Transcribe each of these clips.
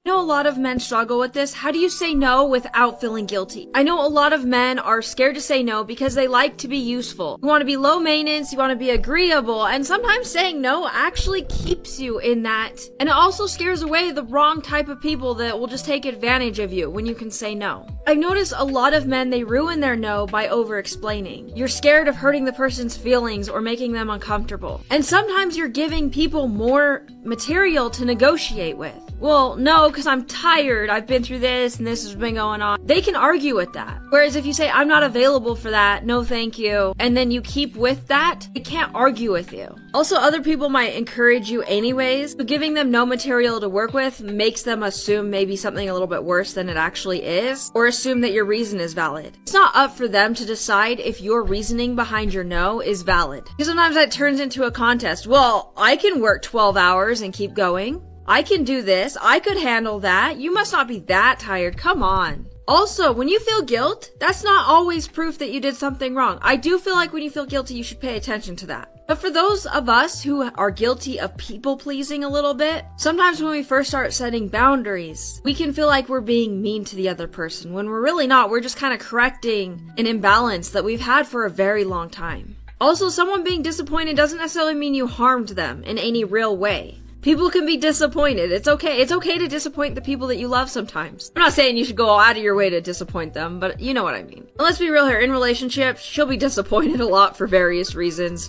I know a lot of men struggle with this. How do you say no without feeling guilty? I know a lot of men are scared to say no because they like to be useful. You want to be low maintenance, you want to be agreeable, and sometimes saying no actually keeps you in that. And it also scares away the wrong type of people that will just take advantage of you when you can say no. I notice a lot of men, they ruin their no by over-explaining. You're scared of hurting the person's feelings or making them uncomfortable. And sometimes you're giving people more material to negotiate with. Well, no, because I'm tired. I've been through this and this has been going on. They can argue with that. Whereas if you say, I'm not available for that, no thank you, and then you keep with that, they can't argue with you. Also, other people might encourage you anyways, but giving them no material to work with makes them assume maybe something a little bit worse than it actually is, or assume that your reason is valid. It's not up for them to decide if your reasoning behind your no is valid. Because sometimes that turns into a contest. Well, I can work 12 hours and keep going. I can do this. I could handle that. You must not be that tired. Come on. Also, when you feel guilt, that's not always proof that you did something wrong. I do feel like when you feel guilty, you should pay attention to that. But for those of us who are guilty of people pleasing a little bit, sometimes when we first start setting boundaries, we can feel like we're being mean to the other person when we're really not. We're just kind of correcting an imbalance that we've had for a very long time. Also, someone being disappointed doesn't necessarily mean you harmed them in any real way. People can be disappointed. It's okay. It's okay to disappoint the people that you love sometimes. I'm not saying you should go out of your way to disappoint them, but you know what I mean. And let's be real here. In relationships, she'll be disappointed a lot for various reasons.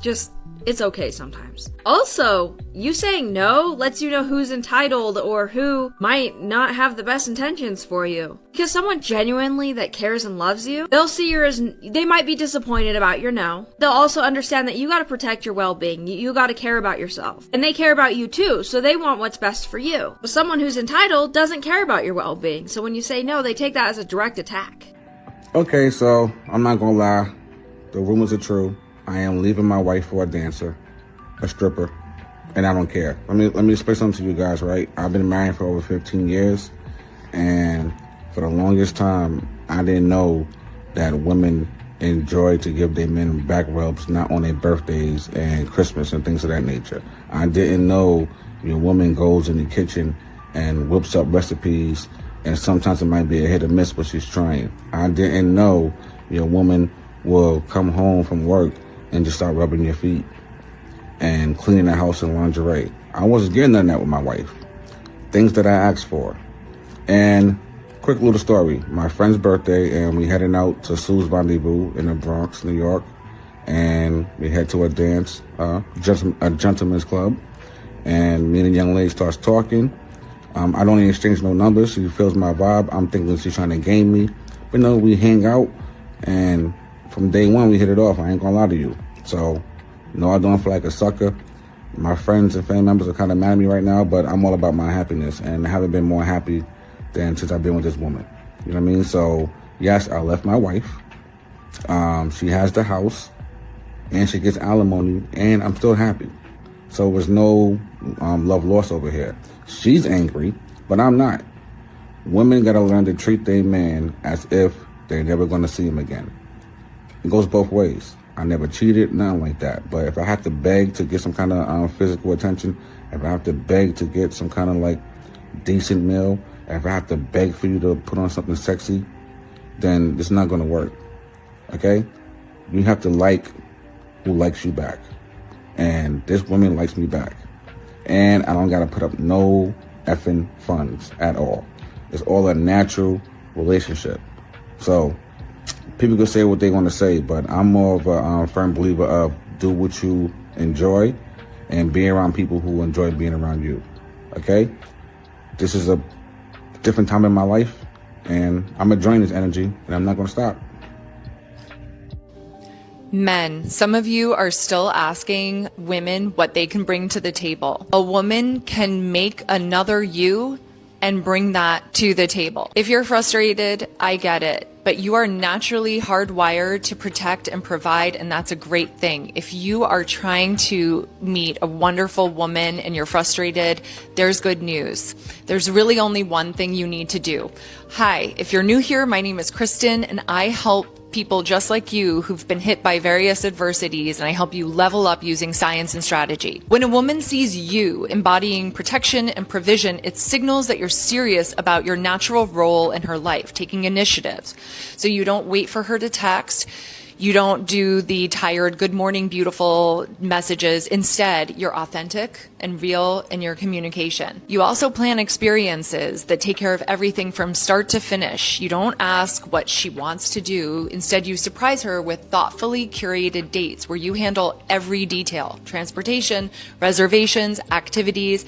It's okay sometimes. Also, you saying no lets you know who's entitled or who might not have the best intentions for you. Because someone genuinely that cares and loves you, they'll see you as, they might be disappointed about your no. They'll also understand that you gotta protect your well-being. You gotta care about yourself. And they care about you too, so they want what's best for you. But someone who's entitled doesn't care about your well-being, so when you say no, they take that as a direct attack. Okay, so I'm not gonna lie. The rumors are true. I am leaving my wife for a dancer, a stripper, and I don't care. Let me explain something to you guys, right? I've been married for over 15 years, and for the longest time, I didn't know that women enjoy to give their men back rubs, not on their birthdays and Christmas and things of that nature. I didn't know your woman goes in the kitchen and whips up recipes, and sometimes it might be a hit or miss, but she's trying. I didn't know your woman will come home from work and just start rubbing your feet and cleaning the house in lingerie. I wasn't getting none of that with my wife. Things that I asked for. And quick little story. My friend's birthday, and we heading out to Sue's Rendezvous in the Bronx, New York. And we head to a dance, a gentleman's club. And me and the young lady starts talking. I don't even exchange no numbers. She feels my vibe. I'm thinking she's trying to game me. But no, we hang out, and from day one, we hit it off. I ain't gonna lie to you. So, no, I don't feel like a sucker. My friends and family members are kind of mad at me right now, but I'm all about my happiness, and I haven't been more happy than since I've been with this woman. You know what I mean? So, yes, I left my wife. She has the house, and she gets alimony, and I'm still happy. So there's no love lost over here. She's angry, but I'm not. Women gotta learn to treat their man as if they're never gonna see him again. It goes both ways. I never cheated, nothing like that. But if I have to beg to get some kind of physical attention, if I have to beg to get some kind of like decent meal, if I have to beg for you to put on something sexy, then it's not going to work. Okay? You have to like who likes you back. And this woman likes me back. And I don't got to put up no effing funds at all. It's all a natural relationship. So, people can say what they want to say, but I'm more of a firm believer of do what you enjoy and be around people who enjoy being around you. Okay? This is a different time in my life, and I'm enjoying this energy, and I'm not going to stop. Men, some of you are still asking women what they can bring to the table. A woman can make another you and bring that to the table. If you're frustrated, I get it, but you are naturally hardwired to protect and provide, and that's a great thing. If you are trying to meet a wonderful woman and you're frustrated, there's good news. There's really only one thing you need to do. Hi, if you're new here, my name is Kristen, and I help people just like you who've been hit by various adversities, and I help you level up using science and strategy. When a woman sees you embodying protection and provision, it signals that you're serious about your natural role in her life, taking initiatives. So you don't wait for her to text. You don't do the tired, good morning, beautiful messages. Instead, you're authentic and real in your communication. You also plan experiences that take care of everything from start to finish. You don't ask what she wants to do. Instead, you surprise her with thoughtfully curated dates where you handle every detail: transportation, reservations, activities.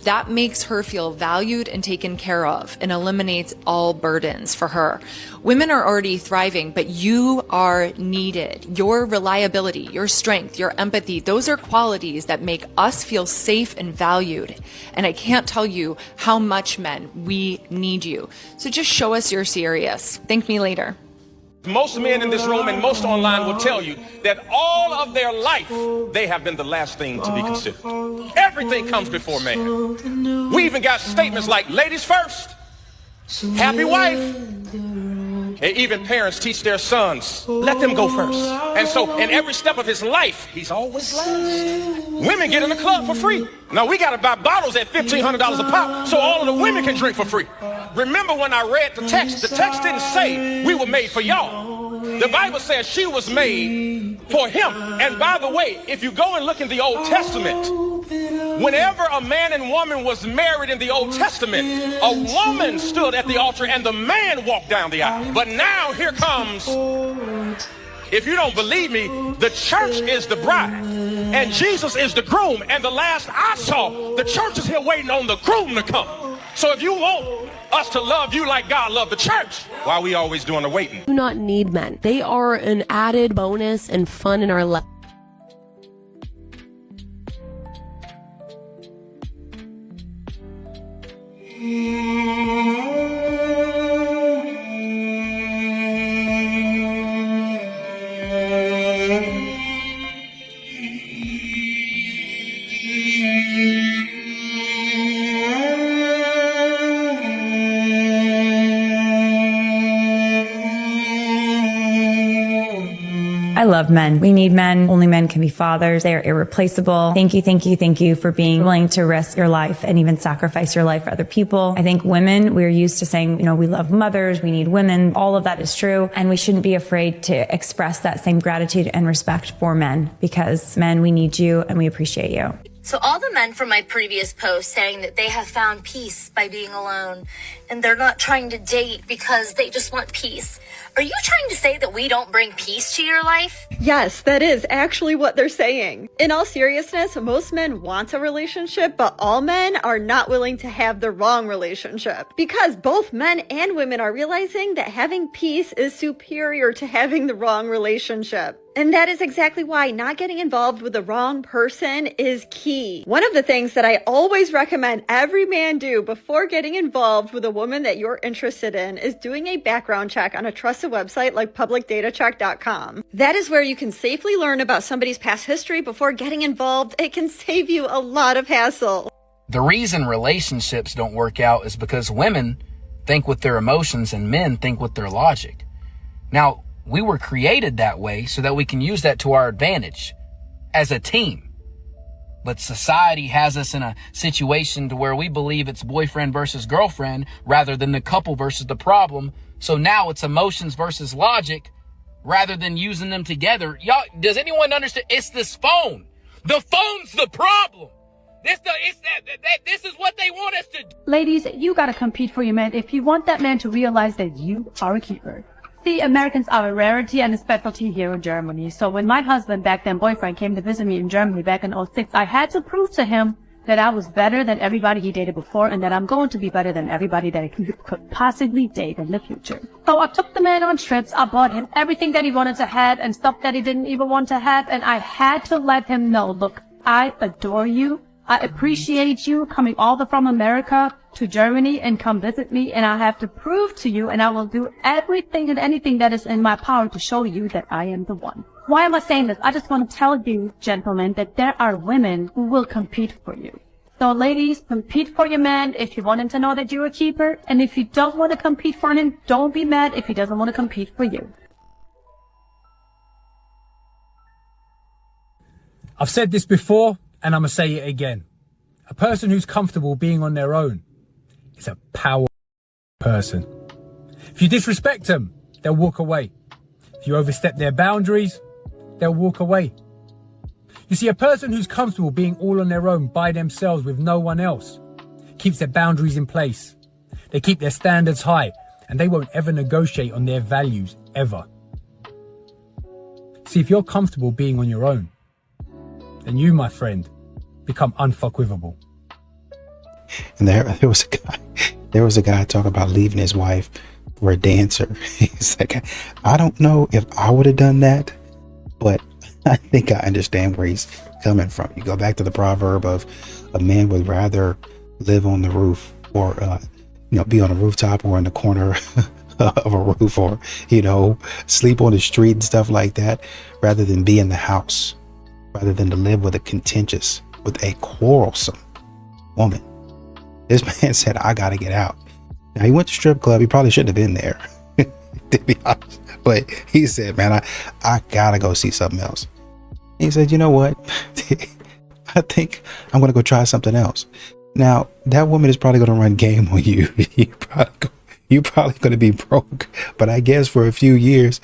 That makes her feel valued and taken care of and eliminates all burdens for her. Women are already thriving, but you are needed. Your reliability, your strength, your empathy, those are qualities that make us feel safe and valued. And I can't tell you how much, men, we need you. So just show us you're serious. Thank me later. Most men in this room and most online will tell you that all of their life, they have been the last thing to be considered. Everything comes before man. We even got statements like, ladies first, happy wife. And even parents teach their sons, let them go first. And so in every step of his life, he's always last. Women get in the club for free. Now we got to buy bottles at $1,500 a pop so all of the women can drink for free. Remember when I read the text didn't say we were made for y'all. The Bible says she was made for him. And by the way, if you go and look in the Old Testament, whenever a man and woman was married in the Old Testament, a woman stood at the altar and the man walked down the aisle. But now here comes, if you don't believe me, the church is the bride and Jesus is the groom. And the last I saw, the church is here waiting on the groom to come. So if you want us to love you like God loved the church, why are we always doing the waiting? Do not need men. They are an added bonus and fun in our life. I love men. We need men. Only men can be fathers. They are irreplaceable. Thank you for being willing to risk your life and even sacrifice your life for other people. I think women, we're used to saying, we love mothers, we need women. All of that is true. And we shouldn't be afraid to express that same gratitude and respect for men, because men, we need you and we appreciate you. So all the men from my previous post saying that they have found peace by being alone and they're not trying to date because they just want peace. Are you trying to say that we don't bring peace to your life? Yes, that is actually what they're saying. In all seriousness, most men want a relationship, but all men are not willing to have the wrong relationship. Because both men and women are realizing that having peace is superior to having the wrong relationship. And that is exactly why not getting involved with the wrong person is key. One of the things that I always recommend every man do before getting involved with a woman that you're interested in is doing a background check on a trusted website like publicdatacheck.com. That is where you can safely learn about somebody's past history before getting involved. It can save you a lot of hassle. The reason relationships don't work out is because women think with their emotions and men think with their logic. Now, we were created that way so that we can use that to our advantage as a team. But society has us in a situation to where we believe it's boyfriend versus girlfriend rather than the couple versus the problem. So now it's emotions versus logic rather than using them together. Y'all, does anyone understand? It's this phone. The phone's the problem. This is what they want us to do. Ladies, you gotta compete for your man if you want that man to realize that you are a keeper. See, Americans are a rarity and a specialty here in Germany. So when my husband, back then boyfriend, came to visit me in Germany back in 2006, I had to prove to him that I was better than everybody he dated before and that I'm going to be better than everybody that he could possibly date in the future. So I took the man on trips. I bought him everything that he wanted to have and stuff that he didn't even want to have. And I had to let him know, look, I adore you. I appreciate you coming all the way from America to Germany and come visit me, and I have to prove to you, and I will do everything and anything that is in my power to show you that I am the one. Why am I saying this? I just want to tell you, gentlemen, that there are women who will compete for you. So ladies, compete for your man if you want him to know that you're a keeper, and if you don't want to compete for him, don't be mad if he doesn't want to compete for you. I've said this before, and I'm going to say it again. A person who's comfortable being on their own is a powerful person. If you disrespect them, they'll walk away. If you overstep their boundaries, they'll walk away. You see, a person who's comfortable being all on their own by themselves with no one else keeps their boundaries in place. They keep their standards high, and they won't ever negotiate on their values, ever. See, if you're comfortable being on your own, then you, my friend, become unfuckwithable. And there was a guy talking about leaving his wife for a dancer. He's like, I don't know if I would have done that, but I think I understand where he's coming from. You go back to the proverb of a man would rather live on the roof or, be on a rooftop or in the corner of a roof or, sleep on the street and stuff like that, rather than be in the house, rather than to live with a quarrelsome woman. This man said, I got to get out. Now, he went to strip club. He probably shouldn't have been there, to be honest. But he said, man, I got to go see something else. He said, you know what? I think I'm going to go try something else. Now, that woman is probably going to run game on you. You're probably going to be broke. But I guess for a few years,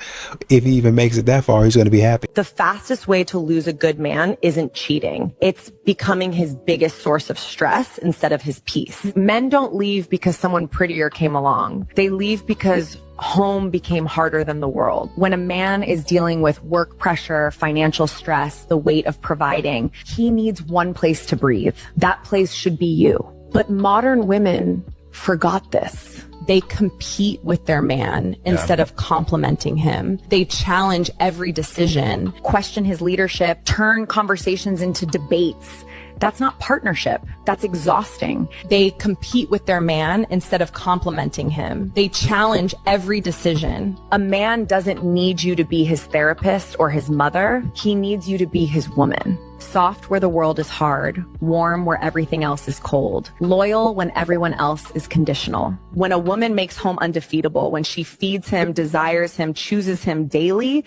if he even makes it that far, he's going to be happy. The fastest way to lose a good man isn't cheating. It's becoming his biggest source of stress instead of his peace. Men don't leave because someone prettier came along. They leave because home became harder than the world. When a man is dealing with work pressure, financial stress, the weight of providing, he needs one place to breathe. That place should be you. But modern women forgot this. They compete with their man instead of complimenting him. They challenge every decision, question his leadership, turn conversations into debates. That's not partnership. That's exhausting. They compete with their man instead of complimenting him. They challenge every decision. A man doesn't need you to be his therapist or his mother. He needs you to be his woman. Soft where the world is hard, warm where everything else is cold, loyal when everyone else is conditional. When a woman makes home undefeatable, when she feeds him, desires him, chooses him daily,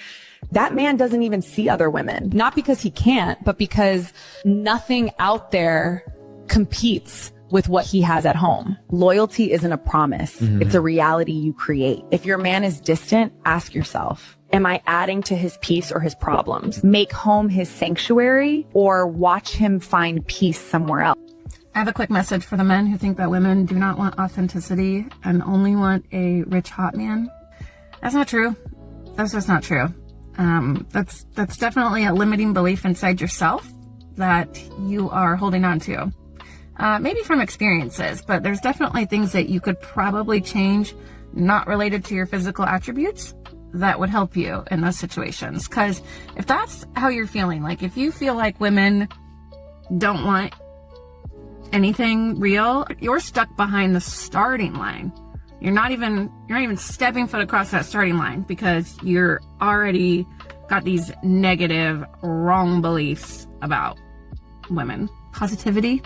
that man doesn't even see other women. Not because he can't, but because nothing out there competes with what he has at home. Loyalty isn't a promise. It's a reality you create. If your man is distant, ask yourself, am I adding to his peace or his problems? Make home his sanctuary or watch him find peace somewhere else? I have a quick message for the men who think that women do not want authenticity and only want a rich, hot man. That's not true. That's just not true. That's definitely a limiting belief inside yourself that you are holding on to. Maybe from experiences, but there's definitely things that you could probably change not related to your physical attributes that would help you in those situations. Because if that's how you're feeling, like if you feel like women don't want anything real, you're stuck behind the starting line. You're not even stepping foot across that starting line because you're already got these negative, wrong beliefs about women. Positivity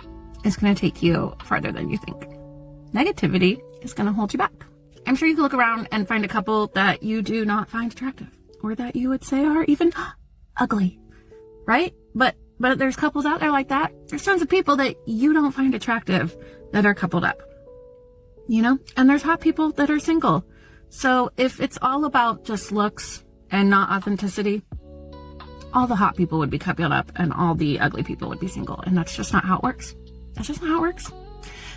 is going to take you farther than you think. Negativity is going to hold you back. I'm sure you can look around and find a couple that you do not find attractive or that you would say are even ugly, right? But there's couples out there like that. There's tons of people that you don't find attractive that are coupled up. And there's hot people that are single. So if it's all about just looks and not authenticity, all the hot people would be coupled up and all the ugly people would be single. And that's just not how it works. That's just not how it works.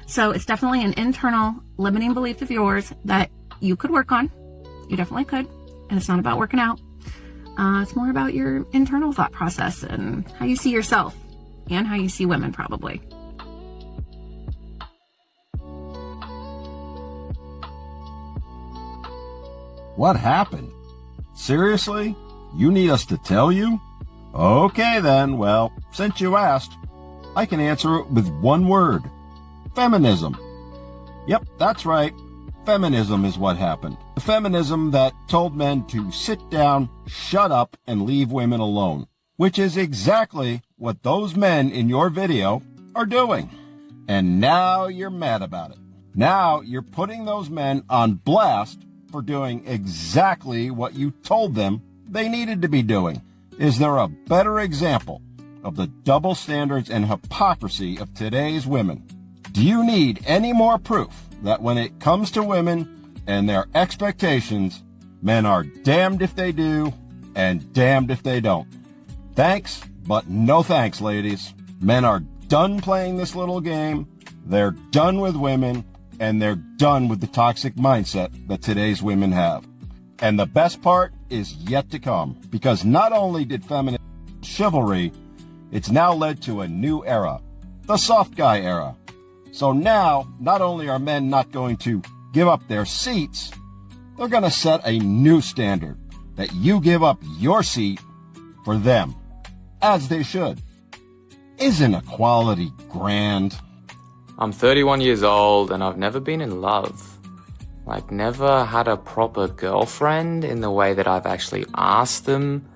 So it's definitely an internal limiting belief of yours that you could work on. You definitely could. And it's not about working out. It's more about your internal thought process and how you see yourself and how you see women probably. What happened? Seriously? You need us to tell you? Okay then, well, since you asked, I can answer it with one word. Feminism. Yep, that's right. Feminism is what happened. The feminism that told men to sit down, shut up, and leave women alone. Which is exactly what those men in your video are doing. And now you're mad about it. Now you're putting those men on blast for doing exactly what you told them they needed to be doing. Is there a better example of the double standards and hypocrisy of today's women. Do you need any more proof that when it comes to women and their expectations, men are damned if they do and damned if they don't? Thanks, but no thanks, ladies. Men are done playing this little game. They're done with women, and they're done with the toxic mindset that today's women have. And the best part is yet to come, because not only did feminine chivalry, it's now led to a new era, the soft guy era. So now, not only are men not going to give up their seats, they're going to set a new standard that you give up your seat for them, as they should. Isn't equality grand? I'm 31 years old and I've never been in love. Like, never had a proper girlfriend in the way that I've actually asked them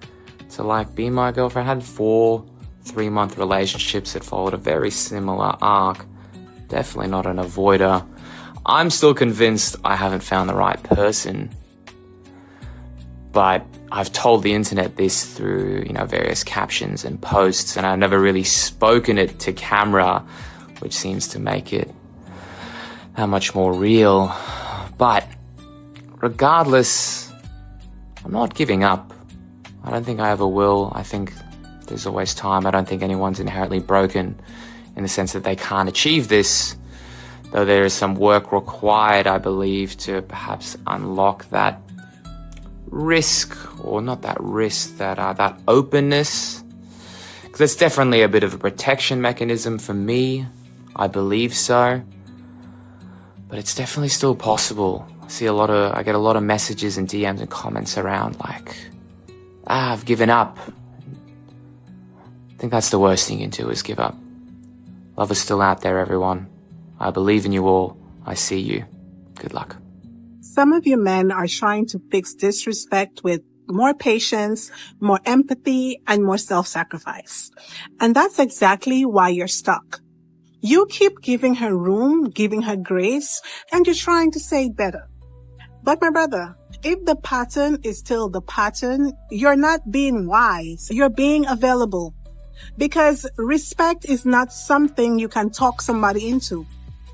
to, like, be my girlfriend. I had 4 3-month relationships that followed a very similar arc. Definitely not an avoider. I'm still convinced I haven't found the right person. But I've told the internet this through, various captions and posts, and I've never really spoken it to camera, which seems to make it that much more real. But regardless, I'm not giving up. I don't think I ever will. I think there's always time. I don't think anyone's inherently broken in the sense that they can't achieve this, though there is some work required, I believe, to perhaps unlock that risk, or not that risk, that openness. Because it's definitely a bit of a protection mechanism for me. I believe so. But it's definitely still possible. I get a lot of messages and DMs and comments around like, I've given up. I think that's the worst thing you can do, is give up. Love is still out there, everyone. I believe in you all. I see you. Good luck. Some of you men are trying to fix disrespect with more patience, more empathy, and more self-sacrifice. And that's exactly why you're stuck. You keep giving her room, giving her grace, and you're trying to say it better. But my brother, if the pattern is still the pattern, you're not being wise. You're being available. Because respect is not something you can talk somebody into.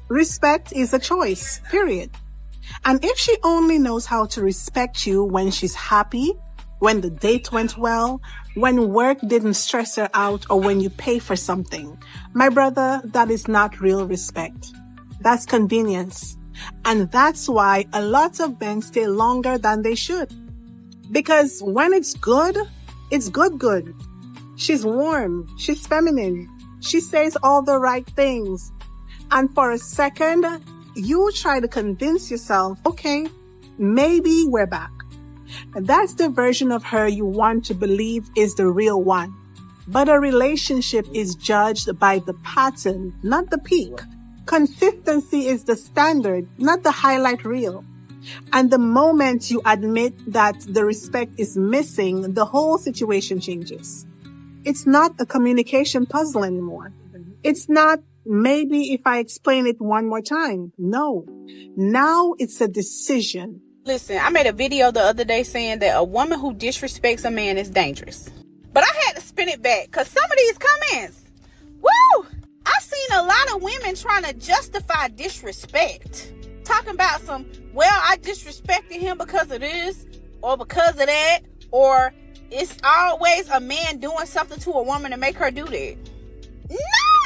Respect is a choice, period. And if she only knows how to respect you when she's happy, when the date went well, when work didn't stress her out, or when you pay for something, my brother, that is not real respect. That's convenience. And that's why a lot of men stay longer than they should. Because when it's good, it's good. She's warm. She's feminine. She says all the right things. And for a second, you try to convince yourself, okay, maybe we're back. That's the version of her you want to believe is the real one. But a relationship is judged by the pattern, not the peak. Consistency is the standard, not the highlight reel. And the moment you admit that the respect is missing, the whole situation changes. It's not a communication puzzle anymore. It's not maybe if I explain it one more time. No. Now it's a decision. Listen, I made a video the other day saying that a woman who disrespects a man is dangerous. But I had to spin it back because some of these comments, woo! I've seen a lot of women trying to justify disrespect. Talking about I disrespected him because of this or because of that, or it's always a man doing something to a woman to make her do that.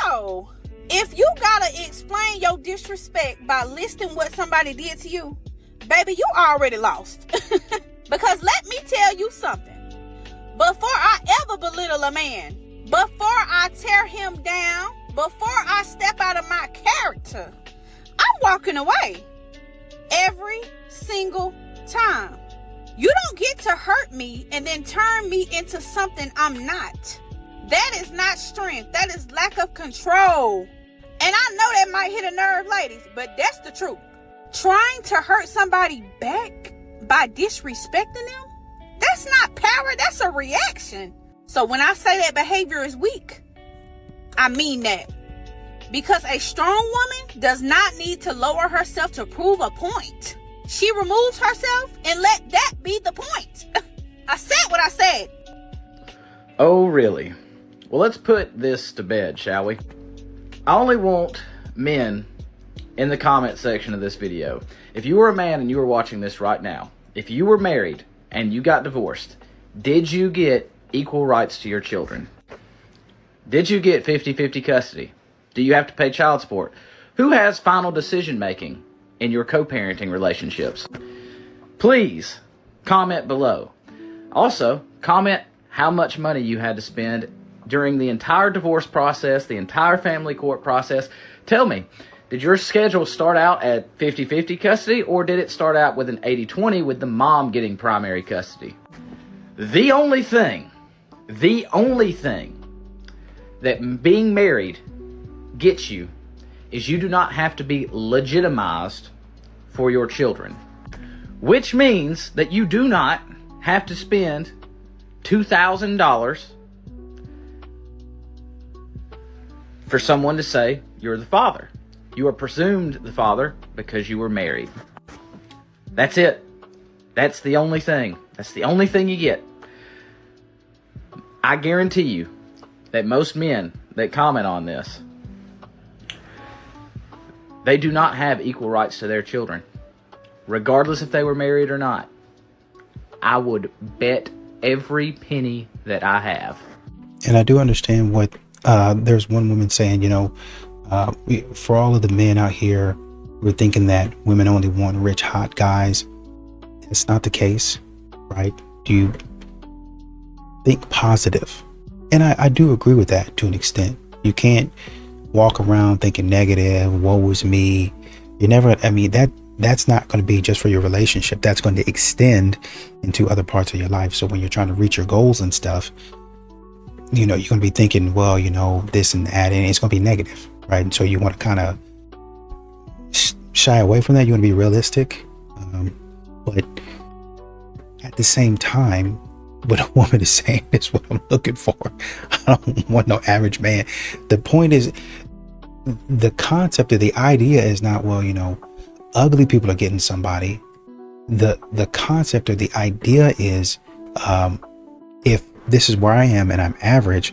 No! If you gotta explain your disrespect by listing what somebody did to you, baby, you already lost. Because let me tell you something. Before I ever belittle a man, before I tear him down, before I step out of my character, I'm walking away. Every single time. You don't get to hurt me and then turn me into something I'm not. That is not strength. That is lack of control. And I know that might hit a nerve, ladies, but that's the truth. Trying to hurt somebody back by disrespecting them, that's not power, that's a reaction. So when I say that behavior is weak, I mean that. Because a strong woman does not need to lower herself to prove a point. She removes herself and let that be the point. I said what I said. Oh, really? Well, let's put this to bed, shall we? I only want men in the comment section of this video. If you were a man and you were watching this right now, if you were married and you got divorced, did you get equal rights to your children? Did you get 50-50 custody? Do you have to pay child support? Who has final decision making in your co-parenting relationships? Please comment below. Also, comment how much money you had to spend during the entire divorce process, the entire family court process. Tell me, did your schedule start out at 50-50 custody, or did it start out with an 80-20 with the mom getting primary custody? The only thing that being married gets you is you do not have to be legitimized for your children, which means that you do not have to spend $2,000 for someone to say you're the father. You are presumed the father because you were married. That's it. That's the only thing. That's the only thing you get. I guarantee you that most men that comment on this, they do not have equal rights to their children, regardless if they were married or not. I would bet every penny that I have. And I do understand what there's one woman saying, for all of the men out here, we're thinking that women only want rich, hot guys. It's not the case, right? Do you think positive? And I do agree with that to an extent. You can't walk around thinking negative, woe is me. You never, that's not going to be just for your relationship. That's going to extend into other parts of your life. So when you're trying to reach your goals and stuff, you're going to be thinking, well, this and that, and it's going to be negative, right? And so you want to kind of shy away from that. You want to be realistic. But at the same time, what a woman is saying is what I'm looking for. I don't want no average man. The point is, the concept of the idea is not, ugly people are getting somebody. The concept or the idea is, if this is where I am and I'm average,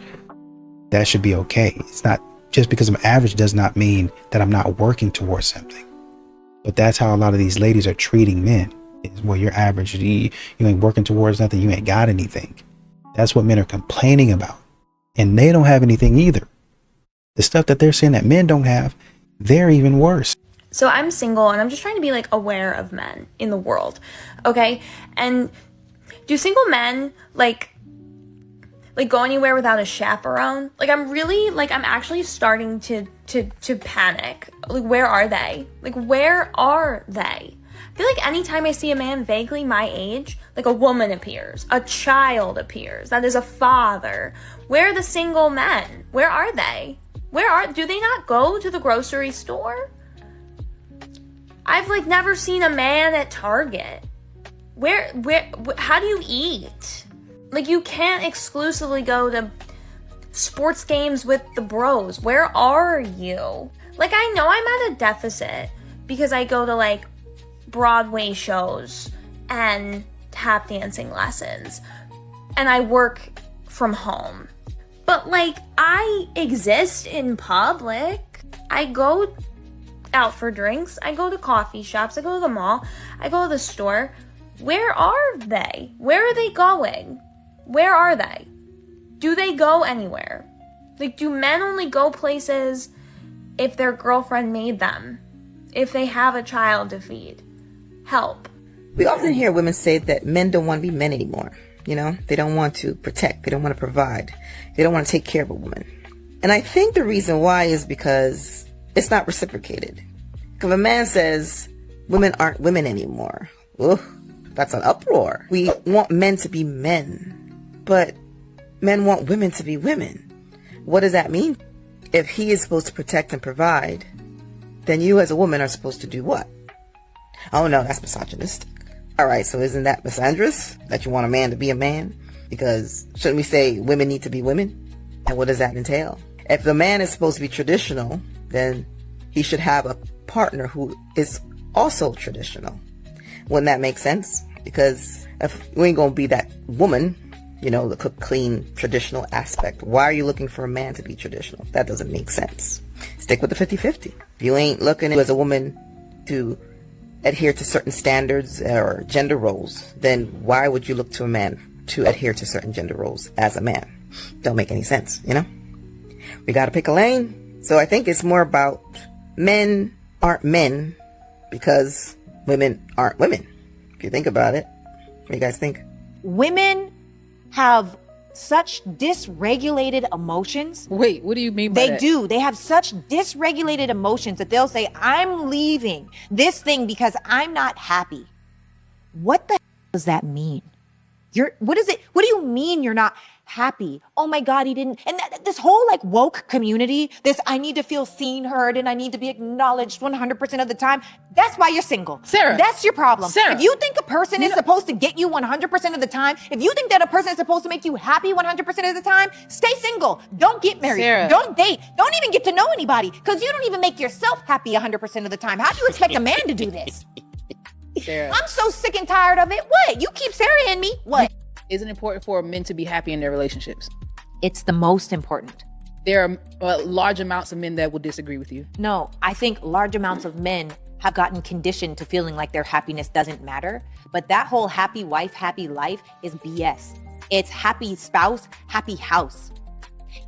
that should be okay. It's not just because I'm average does not mean that I'm not working towards something. But that's how a lot of these ladies are treating men. Is, well, you're average. You ain't working towards nothing. You ain't got anything. That's what men are complaining about. And they don't have anything either. The stuff that they're saying that men don't have, they're even worse. So I'm single and I'm just trying to be aware of men in the world. Okay. And do single men go anywhere without a chaperone? I'm actually starting to panic. Where are they? Where are they? I feel like anytime I see a man vaguely my age, a woman appears, a child appears, that is a father. Where are the single men? Where are they? Do they not go to the grocery store? I've never seen a man at Target. How do you eat? You can't exclusively go to sports games with the bros. Where are you? I know I'm at a deficit because I go to Broadway shows and tap dancing lessons and I work from home. But I exist in public. I go out for drinks. I go to coffee shops. I go to the mall. I go to the store. Where are they? Where are they going? Where are they? Do they go anywhere? Do men only go places if their girlfriend made them? If they have a child to feed? Help. We often hear women say that men don't want to be men anymore. They don't want to protect. They don't want to provide. They don't want to take care of a woman. And I think the reason why is because it's not reciprocated. If a man says women aren't women anymore, that's an uproar. We want men to be men, but men want women to be women. What does that mean? If he is supposed to protect and provide, then you as a woman are supposed to do what? Oh no, that's misogynistic. Alright, so isn't that misandrous? That you want a man to be a man? Because shouldn't we say women need to be women? And what does that entail? If the man is supposed to be traditional, then he should have a partner who is also traditional. Wouldn't that make sense? Because if we ain't gonna be that woman, the cook, clean, traditional aspect. Why are you looking for a man to be traditional? That doesn't make sense. Stick with the 50-50. If you ain't looking as a woman to adhere to certain standards or gender roles, then why would you look to a man to adhere to certain gender roles as a man? Don't make any sense, We gotta pick a lane. So I think it's more about men aren't men because women aren't women. If you think about it. What do you guys think? Women have such dysregulated emotions. Wait, what do you mean by that? They do. They have such dysregulated emotions that they'll say, I'm leaving this thing because I'm not happy. What the hell does that mean? What is it? What do you mean you're not happy? Oh my God, he didn't. And this whole like woke community, this I need to feel seen, heard, and I need to be acknowledged 100% of the time. That's why you're single. Sarah. That's your problem. Sarah. If you think a person is supposed to get you 100% of the time, if you think that a person is supposed to make you happy 100% of the time, stay single. Don't get married. Sarah. Don't date. Don't even get to know anybody because you don't even make yourself happy 100% of the time. How do you expect a man to do this? Sarah. I'm so sick and tired of it. What? You keep Sarah in me. What? Isn't it important for men to be happy in their relationships? It's the most important. There are large amounts of men that will disagree with you. No, I think large amounts of men have gotten conditioned to feeling like their happiness doesn't matter. But that whole happy wife, happy life is BS. It's happy spouse, happy house.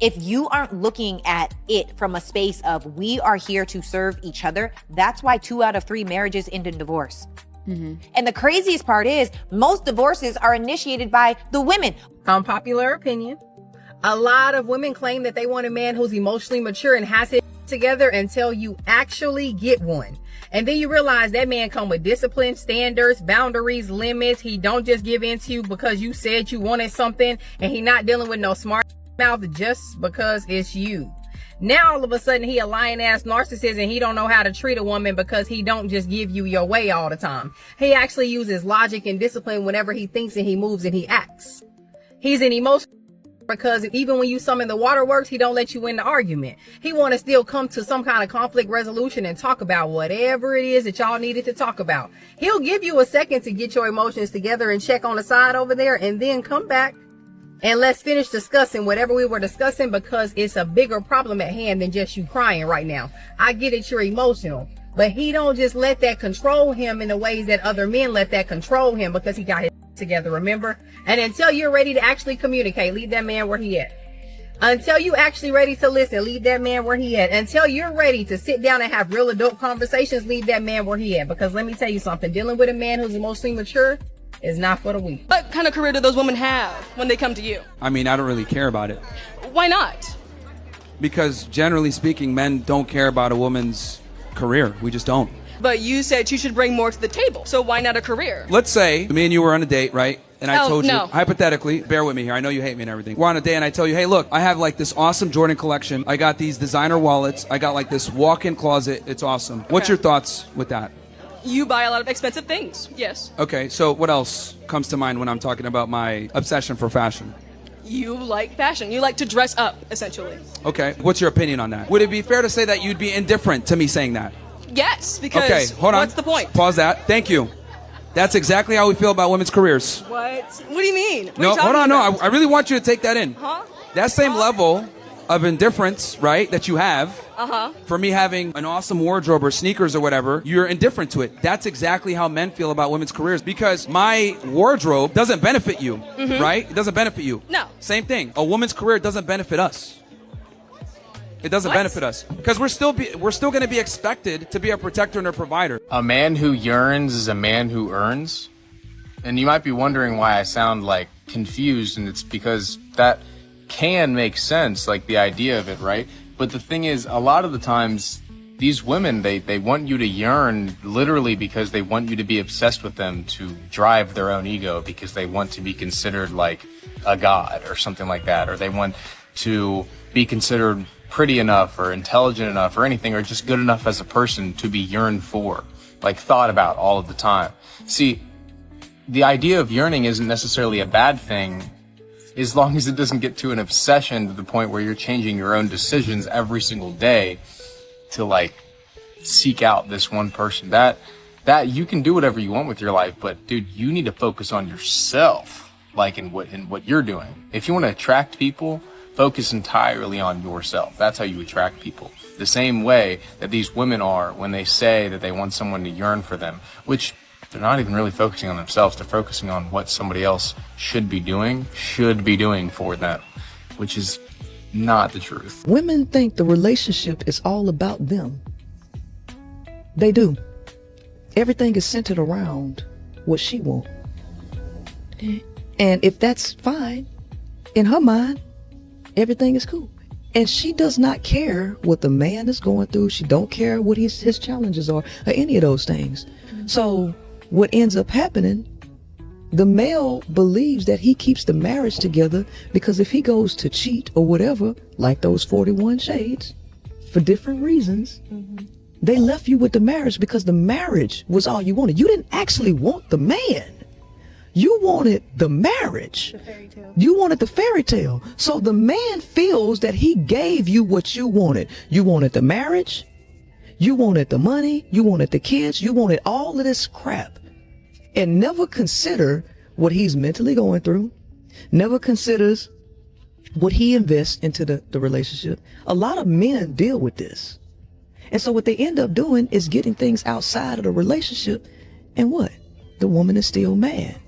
If you aren't looking at it from a space of we are here to serve each other, that's why 2 out of 3 marriages end in divorce. Mm-hmm. And the craziest part is most divorces are initiated by the women. Unpopular opinion. A lot of women claim that they want a man who's emotionally mature and has his together until you actually get one. And then you realize that man come with discipline, standards, boundaries, limits. He don't just give in to you because you said you wanted something, and he not dealing with no smart mouth just because it's you. Now all of a sudden he a lying ass narcissist and he don't know how to treat a woman because he don't just give you your way all the time. He actually uses logic and discipline whenever he thinks and he moves and he acts. He's an emotional because even when you summon the waterworks, he don't let you win the argument. He want to still come to some kind of conflict resolution and talk about whatever it is that y'all needed to talk about. He'll give you a second to get your emotions together and check on the side over there and then come back. And let's finish discussing whatever we were discussing because it's a bigger problem at hand than just you crying right now. I get it, you're emotional, but he don't just let that control him in the ways that other men let that control him because he got his together, remember? And until you're ready to actually communicate, leave that man where he at. Until you actually ready to listen, leave that man where he at. Until you're ready to sit down and have real adult conversations, leave that man where he at. Because let me tell you something, dealing with a man who's emotionally mature is not for the weak. What kind of career do those women have when they come to you? I mean, I don't really care about it. Why not? Because generally speaking, men don't care about a woman's career. We just don't. But you said you should bring more to the table. So why not a career? Let's say me and you were on a date, right? And I told you, no. hypothetically, bear with me here. I know you hate me and everything. We're on a date and I tell you, hey, look, I have like this awesome Jordan collection. I got these designer wallets. I got like this walk-in closet. It's awesome. What's your thoughts with that? You buy a lot of expensive things, yes. Okay, so what else comes to mind when I'm talking about my obsession for fashion? You like fashion. You like to dress up, essentially. Okay, what's your opinion on that? Would it be fair to say that you'd be indifferent to me saying that? Yes, because okay, hold on. What's the point? Pause that. Thank you. That's exactly how we feel about women's careers. What? What do you mean? What No, hold on, no. I really want you to take that in. Huh? That same level of indifference, right, that you have, for me having an awesome wardrobe or sneakers or whatever, you're indifferent to it. That's exactly how men feel about women's careers because my wardrobe doesn't benefit you, right? It doesn't benefit you. No. Same thing. A woman's career doesn't benefit us. It doesn't benefit us because we're still going to be expected to be a protector and a provider. A man who yearns is a man who earns. And you might be wondering why I sound like confused, and it's because that can make sense, like the idea of it, right? But the thing is, a lot of the times these women, they want you to yearn literally because they want you to be obsessed with them to drive their own ego because they want to be considered like a god or something like that, or they want to be considered pretty enough or intelligent enough or anything, or just good enough as a person to be yearned for, like thought about all of the time. See, the idea of yearning isn't necessarily a bad thing as long as it doesn't get to an obsession to the point where you're changing your own decisions every single day to like seek out this one person. That you can do whatever you want with your life, but dude, you need to focus on yourself. like in what you're doing. If you want to attract people, focus entirely on yourself. That's how you attract people. The same way that these women are when they say that they want someone to yearn for them, which they're not even really focusing on themselves. They're focusing on what somebody else should be doing for them, which is not the truth. Women think the relationship is all about them. They do. Everything is centered around what she wants. And if that's fine, in her mind, everything is cool. And she does not care what the man is going through. She don't care what his challenges are, or any of those things. So what ends up happening, the male believes that he keeps the marriage together because if he goes to cheat or whatever, like those 41 shades, for different reasons, they left you with the marriage because the marriage was all you wanted. You didn't actually want the man. You wanted the marriage. The fairy tale. You wanted the fairy tale. So the man feels that he gave you what you wanted. You wanted the marriage. You wanted the money. You wanted the kids. You wanted all of this crap. And never consider what he's mentally going through. Never considers what he invests into the relationship. A lot of men deal with this. And so what they end up doing is getting things outside of the relationship. And what? The woman is still mad.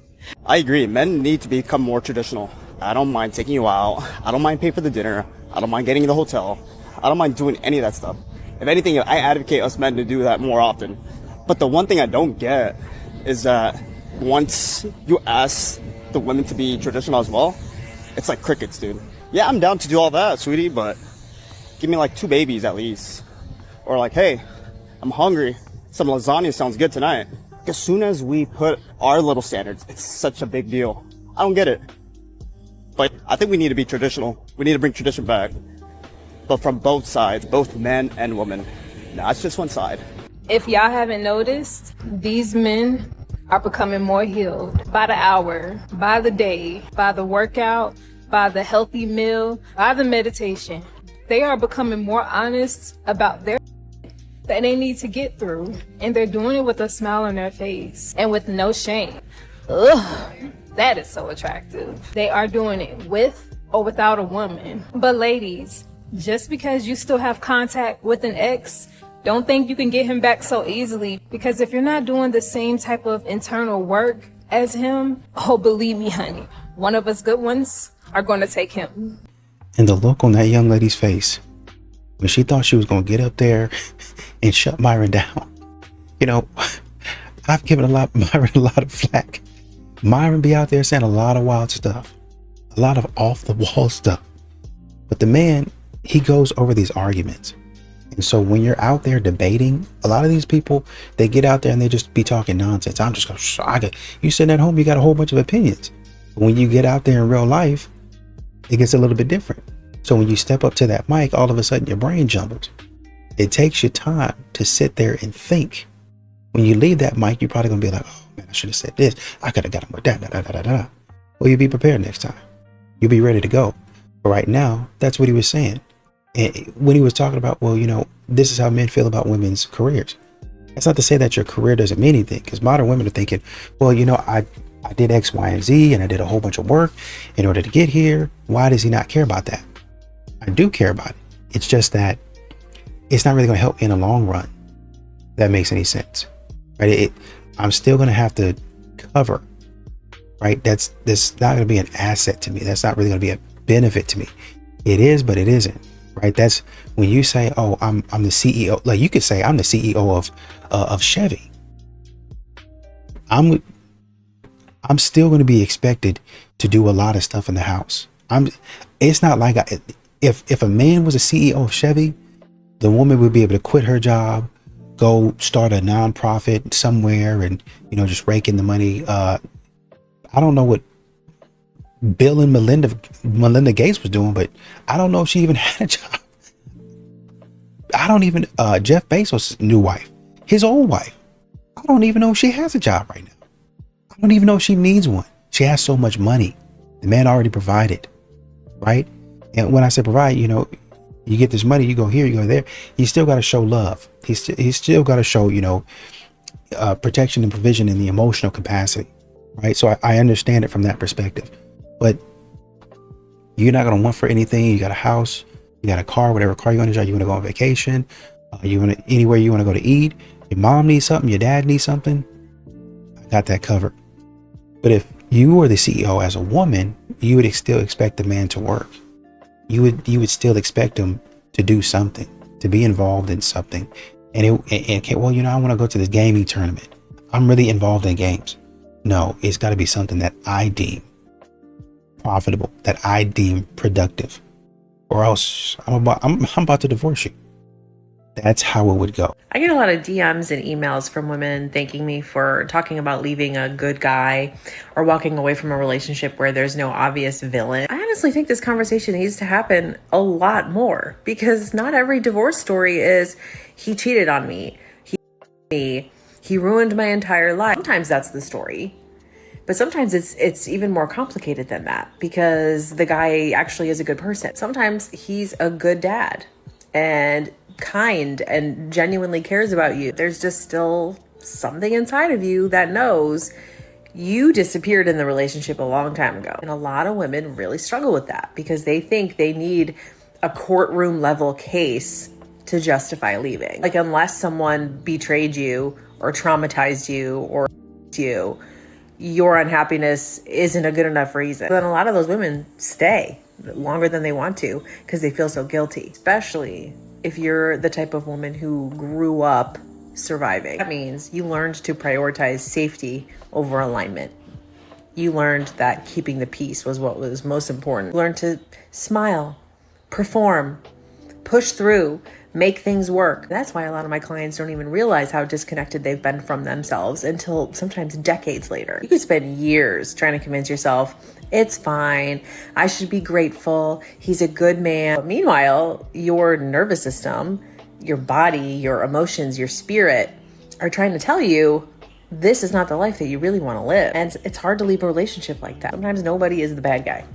I agree. Men need to become more traditional. I don't mind taking you out. I don't mind paying for the dinner. I don't mind getting in the hotel. I don't mind doing any of that stuff. If anything, I advocate us men to do that more often. But the one thing I don't get is that once you ask the women to be traditional as well, it's like crickets, dude. Yeah, I'm down to do all that, sweetie, but give me like 2 babies at least. Or like, hey, I'm hungry. Some lasagna sounds good tonight. As soon as we put our little standards, it's such a big deal. I don't get it. But I think we need to be traditional. We need to bring tradition back. But from both sides, both men and women. Not just one side. If y'all haven't noticed, these men are becoming more healed by the hour, by the day, by the workout, by the healthy meal, by the meditation. They are becoming more honest about their that they need to get through, and they're doing it with a smile on their face and with no shame. Ugh, that is so attractive. They are doing it with or without a woman. But ladies, just because you still have contact with an ex, don't think you can get him back so easily, because if you're not doing the same type of internal work as him, oh, believe me, honey, one of us good ones are going to take him. And the look on that young lady's face when she thought she was going to get up there and shut Myron down. You know, I've given Myron a lot of flack. Myron be out there saying a lot of wild stuff, a lot of off the wall stuff. But the man, he goes over these arguments. And so when you're out there debating, a lot of these people, they get out there and they just be talking nonsense. I'm just going to, you sitting at home, you got a whole bunch of opinions. When you get out there in real life, it gets a little bit different. So when you step up to that mic, all of a sudden your brain jumbles. It takes you time to sit there and think. When you leave that mic, you're probably going to be like, oh man, I should have said this. I could have got him with that, Well, you'll be prepared next time. You'll be ready to go. But right now, that's what he was saying. And when he was talking about, well, you know, this is how men feel about women's careers. That's not to say that your career doesn't mean anything, because modern women are thinking, well, you know, I did X, Y, and Z, and I did a whole bunch of work in order to get here. Why does he not care about that? I do care about it. It's just that it's not really going to help in the long run. If that makes any sense, right? I'm still going to have to cover, right? That's not going to be an asset to me. That's not really going to be a benefit to me. It is, but it isn't, right? That's when you say, oh, I'm the CEO. Like you could say I'm the CEO of Chevy. I'm still going to be expected to do a lot of stuff in the house. It's not like if a man was a CEO of Chevy, the woman would be able to quit her job, go start a nonprofit somewhere, and you know, just rake in the money. I don't know what Bill and Melinda Gates was doing, but I don't know if she even had a job. I don't even Jeff Bezos' new wife, his old wife, I don't even know if she has a job right now. I don't even know if she needs one. She has so much money. The man already provided, right? And when I say provide, you know, you get this money, you go here, you go there. You still got to show love. He's still got to show, you know, protection and provision in the emotional capacity. right? So I understand it from that perspective. But you're not going to want for anything. You got a house, you got a car, whatever car you want to drive, you want to go on vacation, you want to anywhere you want to go to eat. Your mom needs something, your dad needs something. I got that covered. But if you were the CEO as a woman, you would still expect the man to work. You would still expect him to do something, to be involved in something. And well, you know, I want to go to this gaming tournament. I'm really involved in games. No, it's got to be something that I deem profitable, that I deem productive, or else I'm about to divorce you. That's how it would go. I get a lot of DMs and emails from women thanking me for talking about leaving a good guy or walking away from a relationship where there's no obvious villain. I honestly think this conversation needs to happen a lot more, because not every divorce story is he cheated on me, he ruined my entire life. Sometimes that's the story. But sometimes it's even more complicated than that, because the guy actually is a good person. Sometimes he's a good dad and kind and genuinely cares about you. There's just still something inside of you that knows you disappeared in the relationship a long time ago. And a lot of women really struggle with that because they think they need a courtroom level case to justify leaving. Like, unless someone betrayed you or traumatized you or you, your unhappiness isn't a good enough reason. Then a lot of those women stay longer than they want to because they feel so guilty, especially if you're the type of woman who grew up surviving. That means you learned to prioritize safety over alignment. You learned that keeping the peace was what was most important. You learned to smile, perform, push through, make things work. That's why a lot of my clients don't even realize how disconnected they've been from themselves until sometimes decades later. You could spend years trying to convince yourself, it's fine, I should be grateful, he's a good man. But meanwhile, your nervous system, your body, your emotions, your spirit are trying to tell you this is not the life that you really want to live. And it's hard to leave a relationship like that. Sometimes nobody is the bad guy.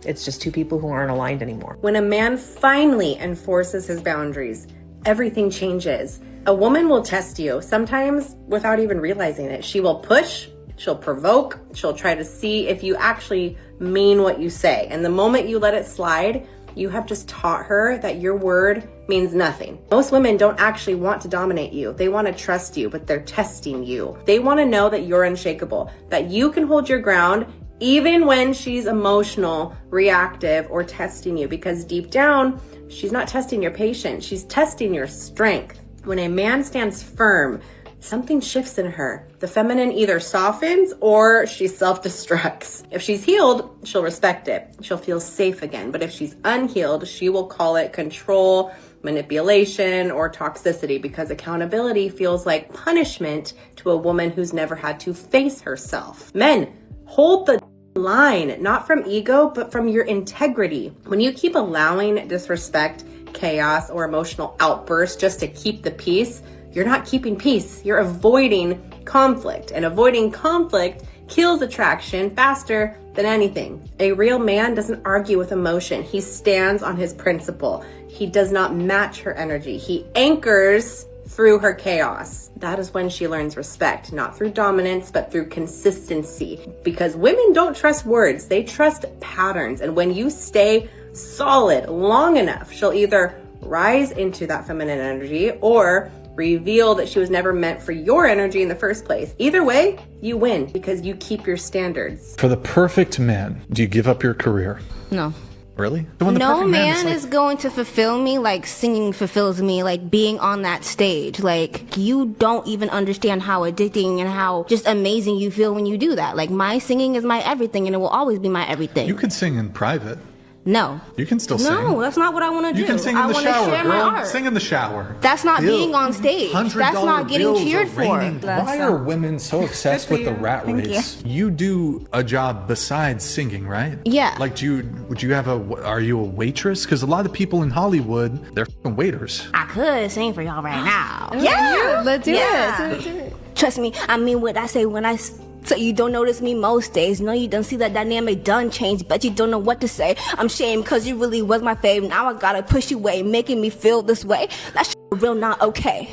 It's just two people who aren't aligned anymore. When a man finally enforces his boundaries, everything changes. A woman will test you, sometimes without even realizing it. She will push, she'll provoke, she'll try to see if you actually mean what you say. And the moment you let it slide, you have just taught her that your word means nothing. Most women don't actually want to dominate you. They want to trust you, but they're testing you. They want to know that you're unshakable, that you can hold your ground even when she's emotional, reactive, or testing you, because deep down, she's not testing your patience, she's testing your strength. When a man stands firm, something shifts in her. The feminine either softens or she self-destructs. If she's healed, she'll respect it. She'll feel safe again. But if she's unhealed, she will call it control, manipulation, or toxicity, because accountability feels like punishment to a woman who's never had to face herself. Men, hold the line, not from ego, but from your integrity. When you keep allowing disrespect, chaos, or emotional outbursts just to keep the peace, you're not keeping peace. You're avoiding conflict, and avoiding conflict kills attraction faster than anything. A real man doesn't argue with emotion. He stands on his principle. He does not match her energy. He anchors through her chaos. That is when she learns respect, not through dominance, but through consistency. Because women don't trust words, they trust patterns. And when you stay solid long enough, she'll either rise into that feminine energy or reveal that she was never meant for your energy in the first place. Either way, you win because you keep your standards. For the perfect man, do you give up your career? No. Really? No man is going to fulfill me like singing fulfills me, like being on that stage. Like, you don't even understand how addicting and how just amazing you feel when you do that. Like, my singing is my everything, and it will always be my everything. You could sing in private. No. You can still sing. No, that's not what I want to do. You can sing in the I shower, share girl. my art. Sing in the shower. That's not being on stage. That's not getting cheered for. Why are women so obsessed with the rat race? You do a job besides singing, right? Yeah. Like, are you a waitress? Because a lot of people in Hollywood, they're f***ing waiters. I could sing for y'all right now. Yeah, let's do it. Trust me, I mean what I say when I so you don't notice me most days. No, you don't see that dynamic done change, but you don't know what to say. I'm shamed because you really was my fave. Now I gotta push you away, making me feel this way. That shit real not okay.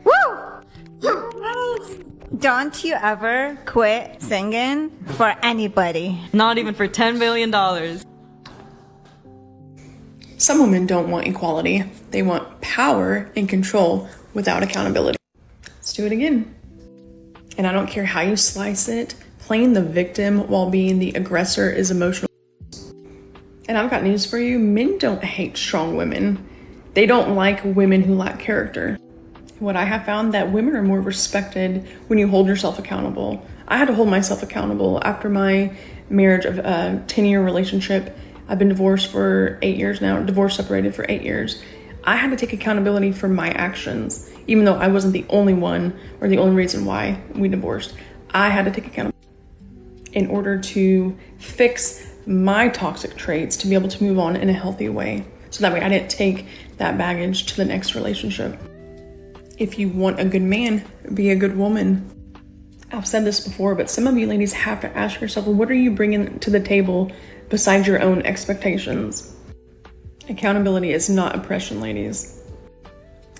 Woo! Don't you ever quit singing for anybody. Not even for $10 billion. Some women don't want equality. They want power and control without accountability. Let's do it again. And I don't care how you slice it, playing the victim while being the aggressor is emotional. And I've got news for you. Men don't hate strong women. They don't like women who lack character. What I have found that women are more respected when you hold yourself accountable. I had to hold myself accountable after my marriage of a 10-year relationship. I've been divorced for 8 years now, separated for 8 years. I had to take accountability for my actions, even though I wasn't the only one or the only reason why we divorced. I had to take accountability in order to fix my toxic traits to be able to move on in a healthy way. So that way I didn't take that baggage to the next relationship. If you want a good man, be a good woman. I've said this before, but some of you ladies have to ask yourself, well, what are you bringing to the table besides your own expectations? Accountability is not oppression, ladies.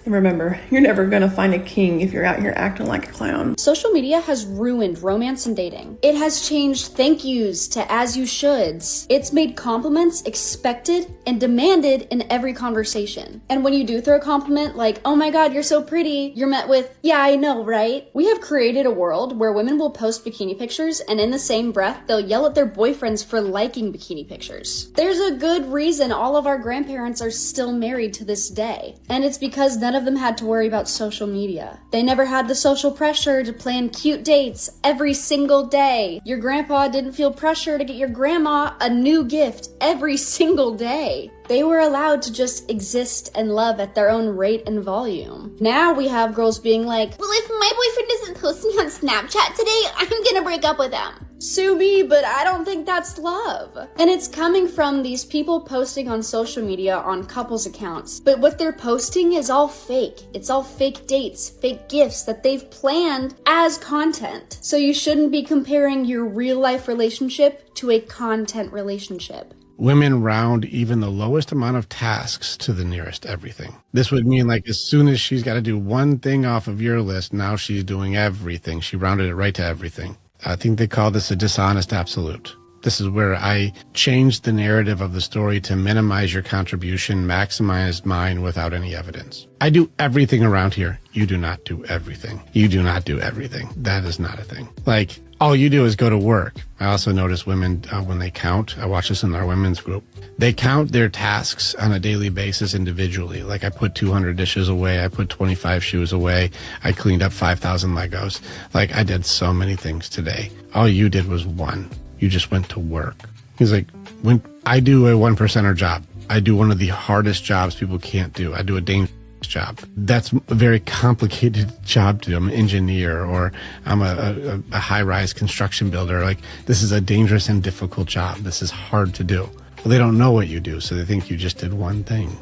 And remember, you're never gonna find a king if you're out here acting like a clown. Social media has ruined romance and dating. It has changed thank yous to as you shoulds. It's made compliments expected and demanded in every conversation. And when you do throw a compliment like, oh my god, you're so pretty, you're met with, yeah, I know, right? We have created a world where women will post bikini pictures and in the same breath, they'll yell at their boyfriends for liking bikini pictures. There's a good reason all of our grandparents are still married to this day. And it's because none of them had to worry about social media. They never had the social pressure to plan cute dates every single day. Your grandpa didn't feel pressure to get your grandma a new gift every single day. They were allowed to just exist and love at their own rate and volume. Now we have girls being like, well, if my boyfriend isn't posting on Snapchat today, I'm gonna break up with him. Sue me, but I don't think that's love. And it's coming from these people posting on social media on couples accounts. But what they're posting is all fake. It's all fake dates, fake gifts that they've planned as content. So you shouldn't be comparing your real life relationship to a content relationship. Women round even the lowest amount of tasks to the nearest everything. This would mean like as soon as she's got to do one thing off of your list, now she's doing everything. She rounded it right to everything. I think they call this a dishonest absolute. This is where I changed the narrative of the story to minimize your contribution, maximize mine without any evidence. I do everything around here. You do not do everything. You do not do everything. That is not a thing. Like, all you do is go to work. I also notice women, when they count, I watch this in our women's group, they count their tasks on a daily basis individually. Like I put 200 dishes away, I put 25 shoes away, I cleaned up 5,000 Legos. Like I did so many things today. All you did was one. You just went to work. He's like, when I do a 1%er job, I do one of the hardest jobs people can't do. I do a dangerous job. That's a very complicated job to do. I'm an engineer or I'm a high-rise construction builder. Like this is a dangerous and difficult job. This is hard to do. Well, they don't know what you do, so they think you just did one thing.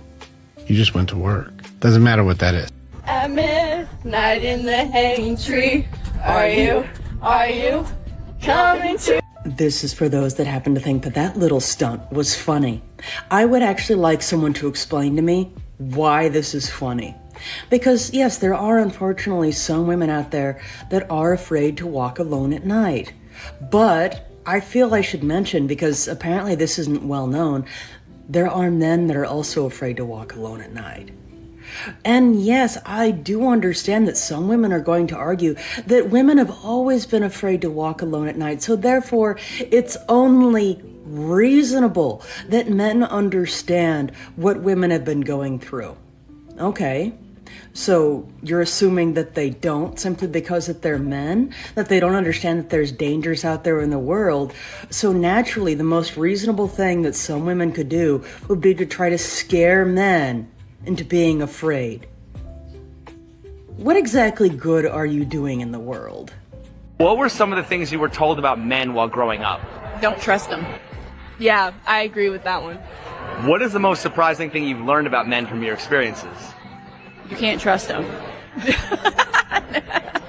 You just went to work. Doesn't matter what that is. At midnight in the hanging tree, are you coming to? This is for those that happen to think that that little stunt was funny. I would actually like someone to explain to me why this is funny. Because yes, there are unfortunately some women out there that are afraid to walk alone at night. But I feel I should mention, because apparently this isn't well known, there are men that are also afraid to walk alone at night. And yes, I do understand that some women are going to argue that women have always been afraid to walk alone at night, so therefore it's only reasonable that men understand what women have been going through. Okay, so you're assuming that they don't simply because that they're men, that they don't understand that there's dangers out there in the world. So naturally, the most reasonable thing that some women could do would be to try to scare men into being afraid. What exactly good are you doing in the world? What were some of the things you were told about men while growing up? Don't trust them. Yeah, I agree with that one. What is the most surprising thing you've learned about men from your experiences? You can't trust them.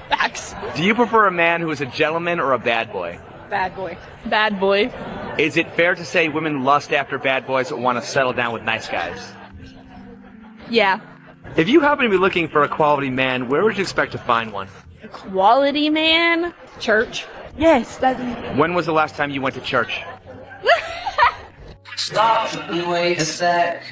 Facts. Do you prefer a man who is a gentleman or a bad boy? Bad boy. Bad boy. Is it fair to say women lust after bad boys that want to settle down with nice guys? Yeah. If you happen to be looking for a quality man, where would you expect to find one? Quality man? Church. Yes, that's When was the last time you went to church? Stop and wait a sec.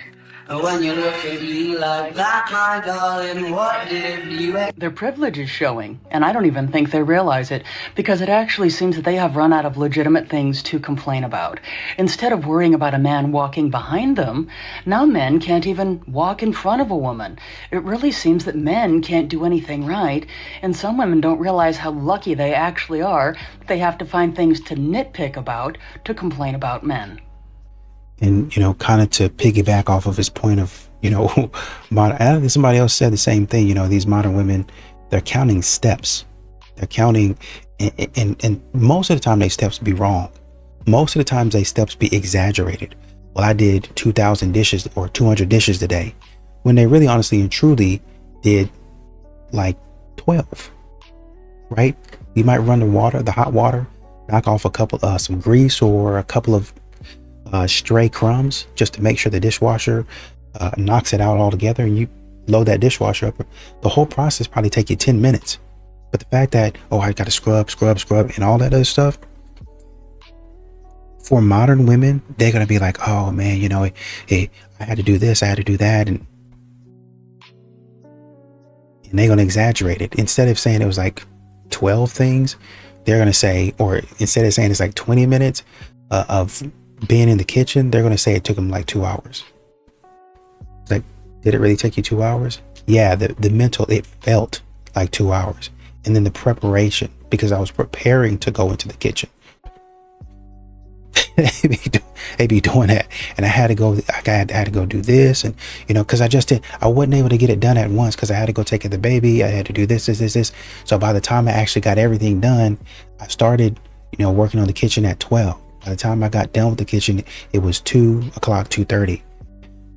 When you look at me like that, my darling, what did you Their privilege is showing, and I don't even think they realize it, because it actually seems that they have run out of legitimate things to complain about. Instead of worrying about a man walking behind them, now men can't even walk in front of a woman. It really seems that men can't do anything right, and some women don't realize how lucky they actually are that they have to find things to nitpick about to complain about men. And, kind of to piggyback off of his point of, modern, somebody else said the same thing, these modern women, they're counting steps. They're counting, and most of the time they steps be wrong. Most of the times they steps be exaggerated. Well, I did 2,000 dishes or 200 dishes today, when they really honestly and truly did like 12, right? You might run the hot water, knock off a couple, some grease or a couple of stray crumbs just to make sure the dishwasher knocks it out altogether, and you load that dishwasher up. The whole process probably take you 10 minutes. But the fact that, I got to scrub and all that other stuff, for modern women, they're going to be like, oh man, I had to do this, I had to do that. And they're going to exaggerate it. Instead of saying it was like 12 things, they're going to say, or instead of saying it's like 20 minutes of being in the kitchen, they're going to say it took them like 2 hours. It's like, did it really take you 2 hours? Yeah, the mental, it felt like 2 hours. And then the preparation, because I was preparing to go into the kitchen. they be doing that, and I had to go do this, and because I wasn't able to get it done at once, because I had to go take care of the baby, I had to do this. So by the time I actually got everything done, I started working on the kitchen at 12. By the time I got done with the kitchen, it was 2 o'clock, 2:30.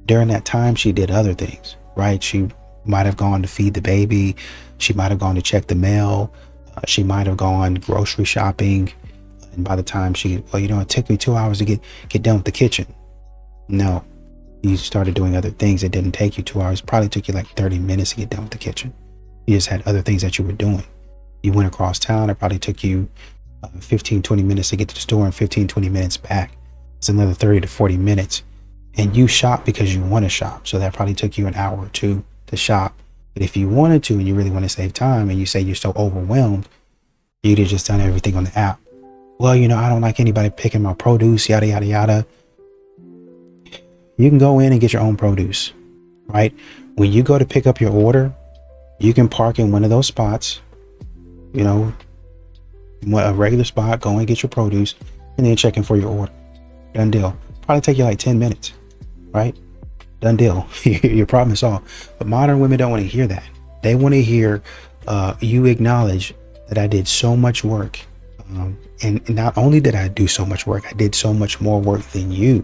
During that time, she did other things, right? She might have gone to feed the baby. She might have gone to check the mail. She might have gone grocery shopping. And by the time it took me 2 hours to get done with the kitchen. No, you started doing other things. It didn't take you 2 hours. It probably took you like 30 minutes to get done with the kitchen. You just had other things that you were doing. You went across town. It probably took you 15-20 minutes to get to the store and 15-20 minutes back. It's another 30 to 40 minutes. And you shop because you want to shop. So that probably took you an hour or two to shop. But if you wanted to and you really want to save time and you say you're so overwhelmed, you'd have just done everything on the app. Well, I don't like anybody picking my produce, yada, yada, yada. You can go in and get your own produce, right? When you go to pick up your order, you can park in one of those spots, a regular spot, go and get your produce, and then check in for your order. Done deal. Probably take you like 10 minutes, right? Done deal. Your problem is solved. But modern women don't want to hear that. They want to hear you acknowledge that I did so much work. And not only did I do so much work, I did so much more work than you.